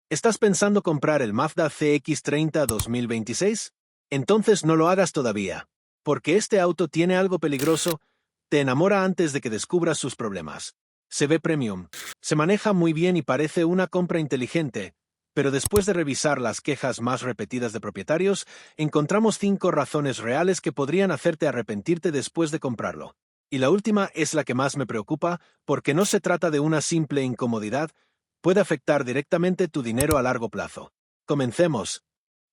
¿Estás pensando comprar el Mazda CX-30 2026? Entonces no lo hagas todavía, porque este auto tiene algo peligroso, te enamora antes de que descubras sus problemas. Se ve premium, se maneja muy bien y parece una compra inteligente, pero después de revisar las quejas más repetidas de propietarios, encontramos 5 razones reales que podrían hacerte arrepentirte después de comprarlo. Y la última es la que más me preocupa, porque no se trata de una simple incomodidad, puede afectar directamente tu dinero a largo plazo. Comencemos.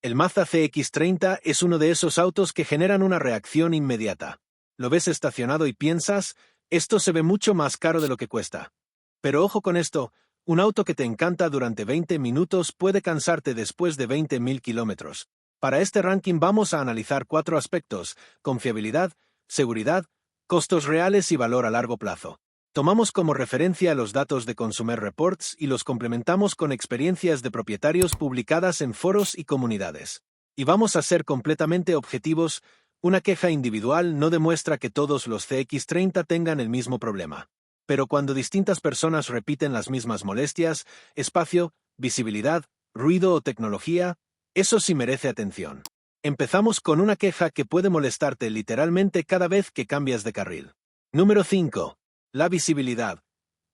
El Mazda CX-30 es uno de esos autos que generan una reacción inmediata. Lo ves estacionado y piensas, esto se ve mucho más caro de lo que cuesta. Pero ojo con esto, un auto que te encanta durante 20 minutos puede cansarte después de 20.000 kilómetros. Para este ranking vamos a analizar 4 aspectos: confiabilidad, seguridad, costos reales y valor a largo plazo. Tomamos como referencia los datos de Consumer Reports y los complementamos con experiencias de propietarios publicadas en foros y comunidades. Y vamos a ser completamente objetivos, una queja individual no demuestra que todos los CX-30 tengan el mismo problema. Pero cuando distintas personas repiten las mismas molestias, espacio, visibilidad, ruido o tecnología, eso sí merece atención. Empezamos con una queja que puede molestarte literalmente cada vez que cambias de carril. Número 5. La visibilidad.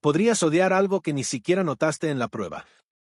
Podrías odiar algo que ni siquiera notaste en la prueba.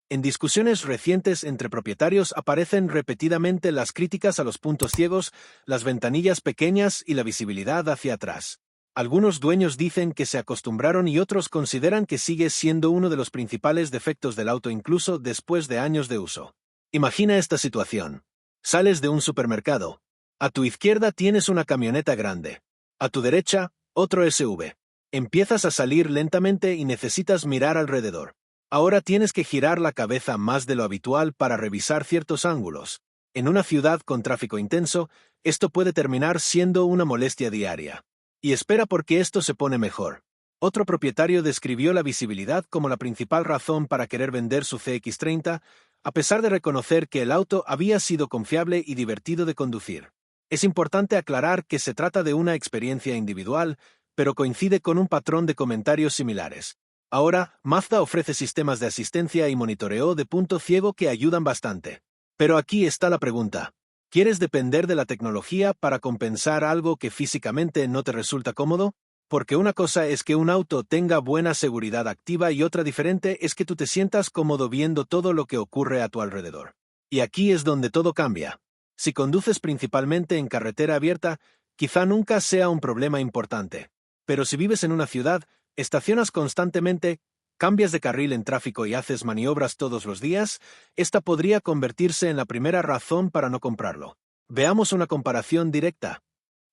En discusiones recientes entre propietarios aparecen repetidamente las críticas a los puntos ciegos, las ventanillas pequeñas y la visibilidad hacia atrás. Algunos dueños dicen que se acostumbraron y otros consideran que sigue siendo uno de los principales defectos del auto incluso después de años de uso. Imagina esta situación. Sales de un supermercado. A tu izquierda tienes una camioneta grande. A tu derecha, otro SUV. Empiezas a salir lentamente y necesitas mirar alrededor. Ahora tienes que girar la cabeza más de lo habitual para revisar ciertos ángulos. En una ciudad con tráfico intenso, esto puede terminar siendo una molestia diaria. Y espera porque esto se pone mejor. Otro propietario describió la visibilidad como la principal razón para querer vender su CX-30, a pesar de reconocer que el auto había sido confiable y divertido de conducir. Es importante aclarar que se trata de una experiencia individual, pero coincide con un patrón de comentarios similares. Ahora, Mazda ofrece sistemas de asistencia y monitoreo de punto ciego que ayudan bastante. Pero aquí está la pregunta. ¿Quieres depender de la tecnología para compensar algo que físicamente no te resulta cómodo? Porque una cosa es que un auto tenga buena seguridad activa y otra diferente es que tú te sientas cómodo viendo todo lo que ocurre a tu alrededor. Y aquí es donde todo cambia. Si conduces principalmente en carretera abierta, quizá nunca sea un problema importante. Pero si vives en una ciudad, estacionas constantemente, cambias de carril en tráfico y haces maniobras todos los días, esta podría convertirse en la primera razón para no comprarlo. Veamos una comparación directa.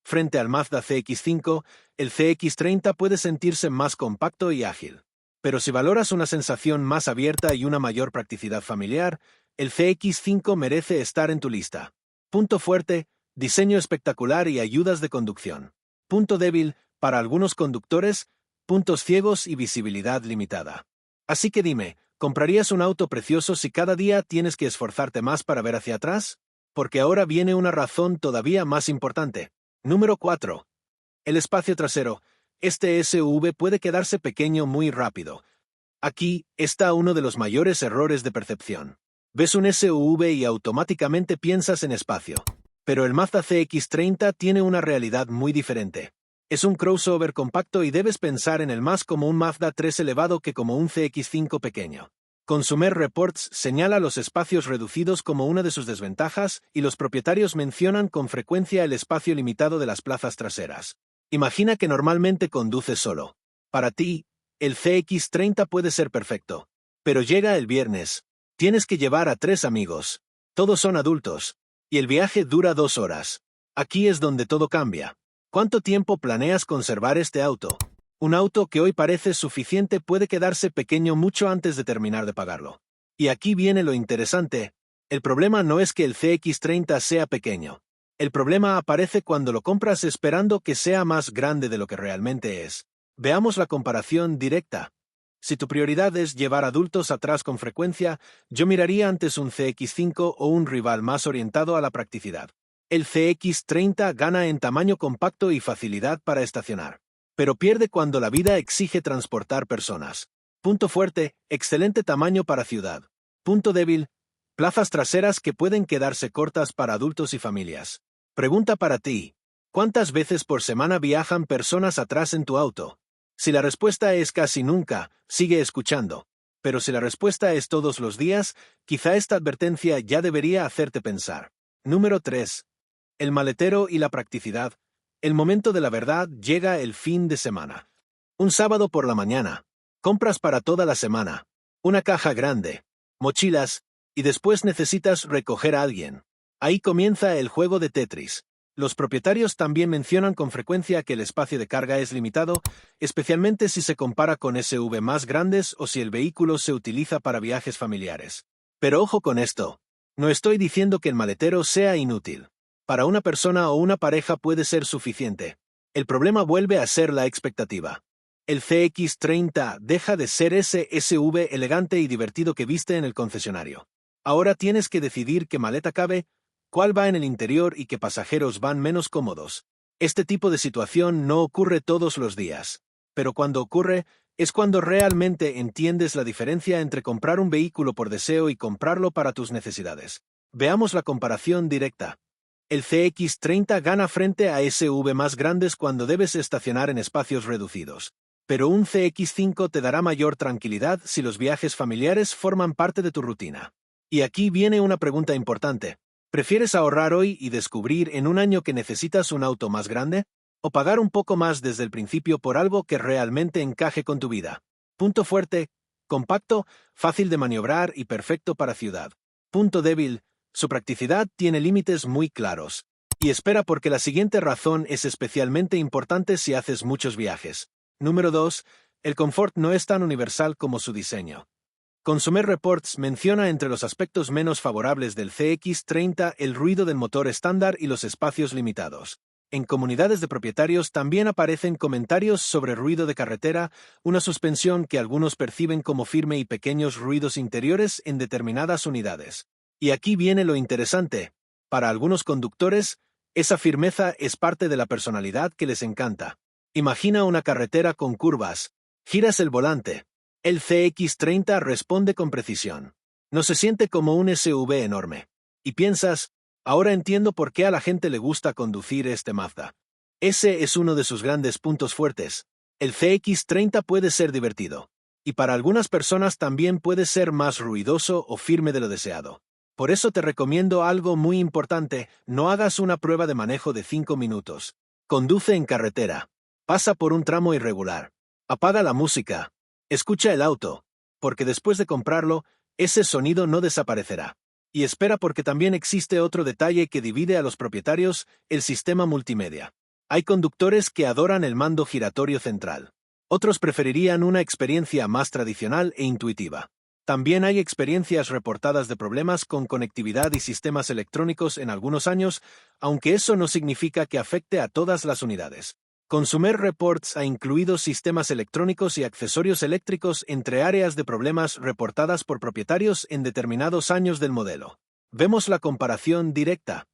Frente al Mazda CX-5, el CX-30 puede sentirse más compacto y ágil. Pero si valoras una sensación más abierta y una mayor practicidad familiar, el CX-5 merece estar en tu lista. Punto fuerte: diseño espectacular y ayudas de conducción. Punto débil: para algunos conductores, puntos ciegos y visibilidad limitada. Así que dime, ¿comprarías un auto precioso si cada día tienes que esforzarte más para ver hacia atrás? Porque ahora viene una razón todavía más importante. Número 4. El espacio trasero. Este SUV puede quedarse pequeño muy rápido. Aquí está uno de los mayores errores de percepción. Ves un SUV y automáticamente piensas en espacio. Pero el Mazda CX-30 tiene una realidad muy diferente. Es un crossover compacto y debes pensar en él más como un Mazda 3 elevado que como un CX-5 pequeño. Consumer Reports señala los espacios reducidos como una de sus desventajas y los propietarios mencionan con frecuencia el espacio limitado de las plazas traseras. Imagina que normalmente conduces solo. Para ti, el CX-30 puede ser perfecto. Pero llega el viernes. Tienes que llevar a 3 amigos. Todos son adultos. Y el viaje dura 2 horas. Aquí es donde todo cambia. ¿Cuánto tiempo planeas conservar este auto? Un auto que hoy parece suficiente puede quedarse pequeño mucho antes de terminar de pagarlo. Y aquí viene lo interesante. El problema no es que el CX-30 sea pequeño. El problema aparece cuando lo compras esperando que sea más grande de lo que realmente es. Veamos la comparación directa. Si tu prioridad es llevar adultos atrás con frecuencia, yo miraría antes un CX-5 o un rival más orientado a la practicidad. El CX-30 gana en tamaño compacto y facilidad para estacionar, pero pierde cuando la vida exige transportar personas. Punto fuerte: excelente tamaño para ciudad. Punto débil: plazas traseras que pueden quedarse cortas para adultos y familias. Pregunta para ti: ¿cuántas veces por semana viajan personas atrás en tu auto? Si la respuesta es casi nunca, sigue escuchando. Pero si la respuesta es todos los días, quizá esta advertencia ya debería hacerte pensar. Número 3. El maletero y la practicidad. El momento de la verdad llega el fin de semana. Un sábado por la mañana. Compras para toda la semana. Una caja grande. Mochilas. Y después necesitas recoger a alguien. Ahí comienza el juego de Tetris. Los propietarios también mencionan con frecuencia que el espacio de carga es limitado, especialmente si se compara con SUV más grandes o si el vehículo se utiliza para viajes familiares. Pero ojo con esto. No estoy diciendo que el maletero sea inútil. Para una persona o una pareja puede ser suficiente. El problema vuelve a ser la expectativa. El CX-30 deja de ser ese SUV elegante y divertido que viste en el concesionario. Ahora tienes que decidir qué maleta cabe, cuál va en el interior y qué pasajeros van menos cómodos. Este tipo de situación no ocurre todos los días. Pero cuando ocurre, es cuando realmente entiendes la diferencia entre comprar un vehículo por deseo y comprarlo para tus necesidades. Veamos la comparación directa. El CX-30 gana frente a SUV más grandes cuando debes estacionar en espacios reducidos. Pero un CX-5 te dará mayor tranquilidad si los viajes familiares forman parte de tu rutina. Y aquí viene una pregunta importante. ¿Prefieres ahorrar hoy y descubrir en un año que necesitas un auto más grande? ¿O pagar un poco más desde el principio por algo que realmente encaje con tu vida? Punto fuerte: compacto, fácil de maniobrar y perfecto para ciudad. Punto débil: su practicidad tiene límites muy claros. Y espera, porque la siguiente razón es especialmente importante si haces muchos viajes. Número 2. El confort no es tan universal como su diseño. Consumer Reports menciona entre los aspectos menos favorables del CX-30 el ruido del motor estándar y los espacios limitados. En comunidades de propietarios también aparecen comentarios sobre ruido de carretera, una suspensión que algunos perciben como firme y pequeños ruidos interiores en determinadas unidades. Y aquí viene lo interesante. Para algunos conductores, esa firmeza es parte de la personalidad que les encanta. Imagina una carretera con curvas. Giras el volante. El CX-30 responde con precisión. No se siente como un SUV enorme. Y piensas: ahora entiendo por qué a la gente le gusta conducir este Mazda. Ese es uno de sus grandes puntos fuertes. El CX-30 puede ser divertido. Y para algunas personas también puede ser más ruidoso o firme de lo deseado. Por eso te recomiendo algo muy importante: no hagas una prueba de manejo de 5 minutos. Conduce en carretera. Pasa por un tramo irregular. Apaga la música. Escucha el auto, porque después de comprarlo, ese sonido no desaparecerá. Y espera, porque también existe otro detalle que divide a los propietarios: el sistema multimedia. Hay conductores que adoran el mando giratorio central. Otros preferirían una experiencia más tradicional e intuitiva. También hay experiencias reportadas de problemas con conectividad y sistemas electrónicos en algunos años, aunque eso no significa que afecte a todas las unidades. Consumer Reports ha incluido sistemas electrónicos y accesorios eléctricos entre áreas de problemas reportadas por propietarios en determinados años del modelo. Vemos la comparación directa.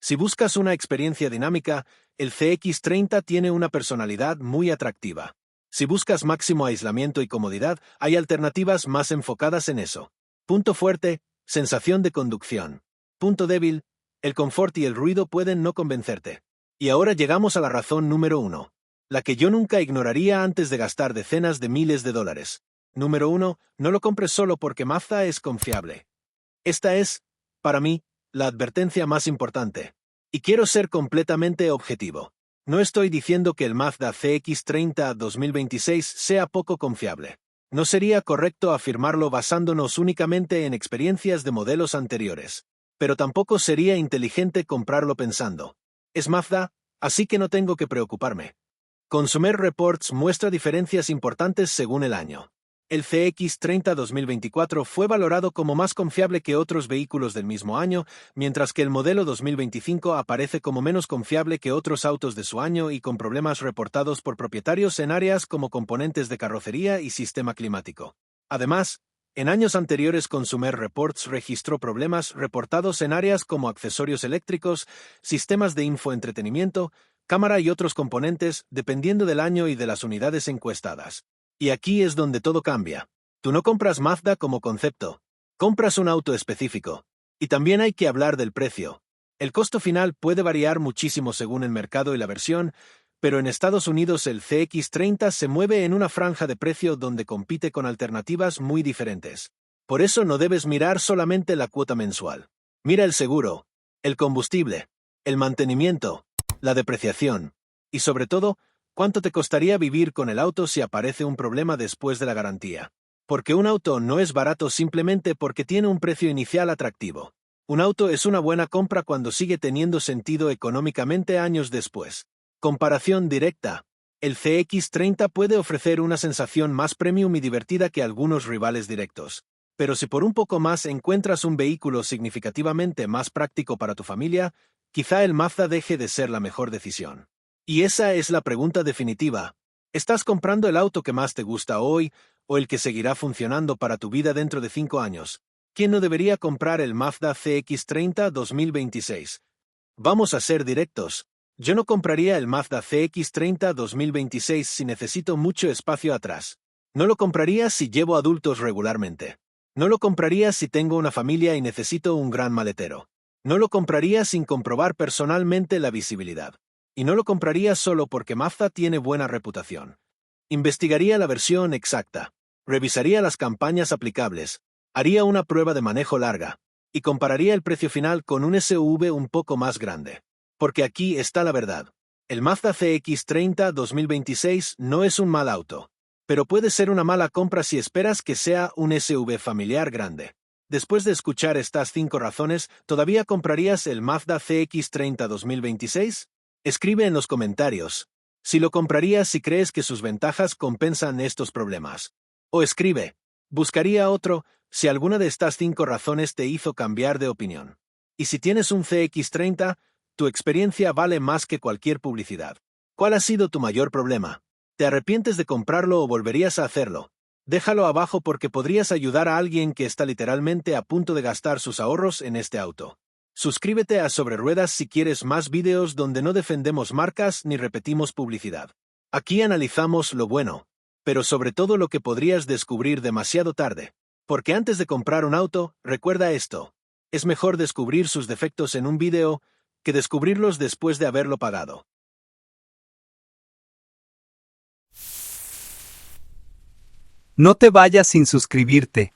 Si buscas una experiencia dinámica, el CX-30 tiene una personalidad muy atractiva. Si buscas máximo aislamiento y comodidad, hay alternativas más enfocadas en eso. Punto fuerte: sensación de conducción. Punto débil: el confort y el ruido pueden no convencerte. Y ahora llegamos a la razón número 1. La que yo nunca ignoraría antes de gastar decenas de miles de dólares. Número 1. No lo compres solo porque Mazda es confiable. Esta es, para mí, la advertencia más importante. Y quiero ser completamente objetivo. No estoy diciendo que el Mazda CX-30 2026 sea poco confiable. No sería correcto afirmarlo basándonos únicamente en experiencias de modelos anteriores. Pero tampoco sería inteligente comprarlo pensando: es Mazda, así que no tengo que preocuparme. Consumer Reports muestra diferencias importantes según el año. El CX-30 2024 fue valorado como más confiable que otros vehículos del mismo año, mientras que el modelo 2025 aparece como menos confiable que otros autos de su año y con problemas reportados por propietarios en áreas como componentes de carrocería y sistema climático. Además, en años anteriores Consumer Reports registró problemas reportados en áreas como accesorios eléctricos, sistemas de infoentretenimiento, cámara y otros componentes, dependiendo del año y de las unidades encuestadas. Y aquí es donde todo cambia. Tú no compras Mazda como concepto. Compras un auto específico. Y también hay que hablar del precio. El costo final puede variar muchísimo según el mercado y la versión, pero en Estados Unidos el CX-30 se mueve en una franja de precio donde compite con alternativas muy diferentes. Por eso no debes mirar solamente la cuota mensual. Mira el seguro, el combustible, el mantenimiento, la depreciación y sobre todo, cuánto te costaría vivir con el auto si aparece un problema después de la garantía. Porque un auto no es barato simplemente porque tiene un precio inicial atractivo. Un auto es una buena compra cuando sigue teniendo sentido económicamente años después. Comparación directa. El CX-30 puede ofrecer una sensación más premium y divertida que algunos rivales directos. Pero si por un poco más encuentras un vehículo significativamente más práctico para tu familia, quizá el Mazda deje de ser la mejor decisión. Y esa es la pregunta definitiva. ¿Estás comprando el auto que más te gusta hoy o el que seguirá funcionando para tu vida dentro de 5 años? ¿Quién no debería comprar el Mazda CX-30 2026? Vamos a ser directos. Yo no compraría el Mazda CX-30 2026 si necesito mucho espacio atrás. No lo compraría si llevo adultos regularmente. No lo compraría si tengo una familia y necesito un gran maletero. No lo compraría sin comprobar personalmente la visibilidad. Y no lo compraría solo porque Mazda tiene buena reputación. Investigaría la versión exacta. Revisaría las campañas aplicables. Haría una prueba de manejo larga. Y compararía el precio final con un SUV un poco más grande. Porque aquí está la verdad. El Mazda CX-30 2026 no es un mal auto. Pero puede ser una mala compra si esperas que sea un SUV familiar grande. Después de escuchar estas 5 razones, ¿todavía comprarías el Mazda CX-30 2026? Escribe en los comentarios si lo comprarías si crees que sus ventajas compensan estos problemas. O escribe, buscaría otro si alguna de estas 5 razones te hizo cambiar de opinión. Y si tienes un CX-30, tu experiencia vale más que cualquier publicidad. ¿Cuál ha sido tu mayor problema? ¿Te arrepientes de comprarlo o volverías a hacerlo? Déjalo abajo porque podrías ayudar a alguien que está literalmente a punto de gastar sus ahorros en este auto. Suscríbete a Sobre Ruedas si quieres más videos donde no defendemos marcas ni repetimos publicidad. Aquí analizamos lo bueno, pero sobre todo lo que podrías descubrir demasiado tarde. Porque antes de comprar un auto, recuerda esto. Es mejor descubrir sus defectos en un video que descubrirlos después de haberlo pagado. No te vayas sin suscribirte.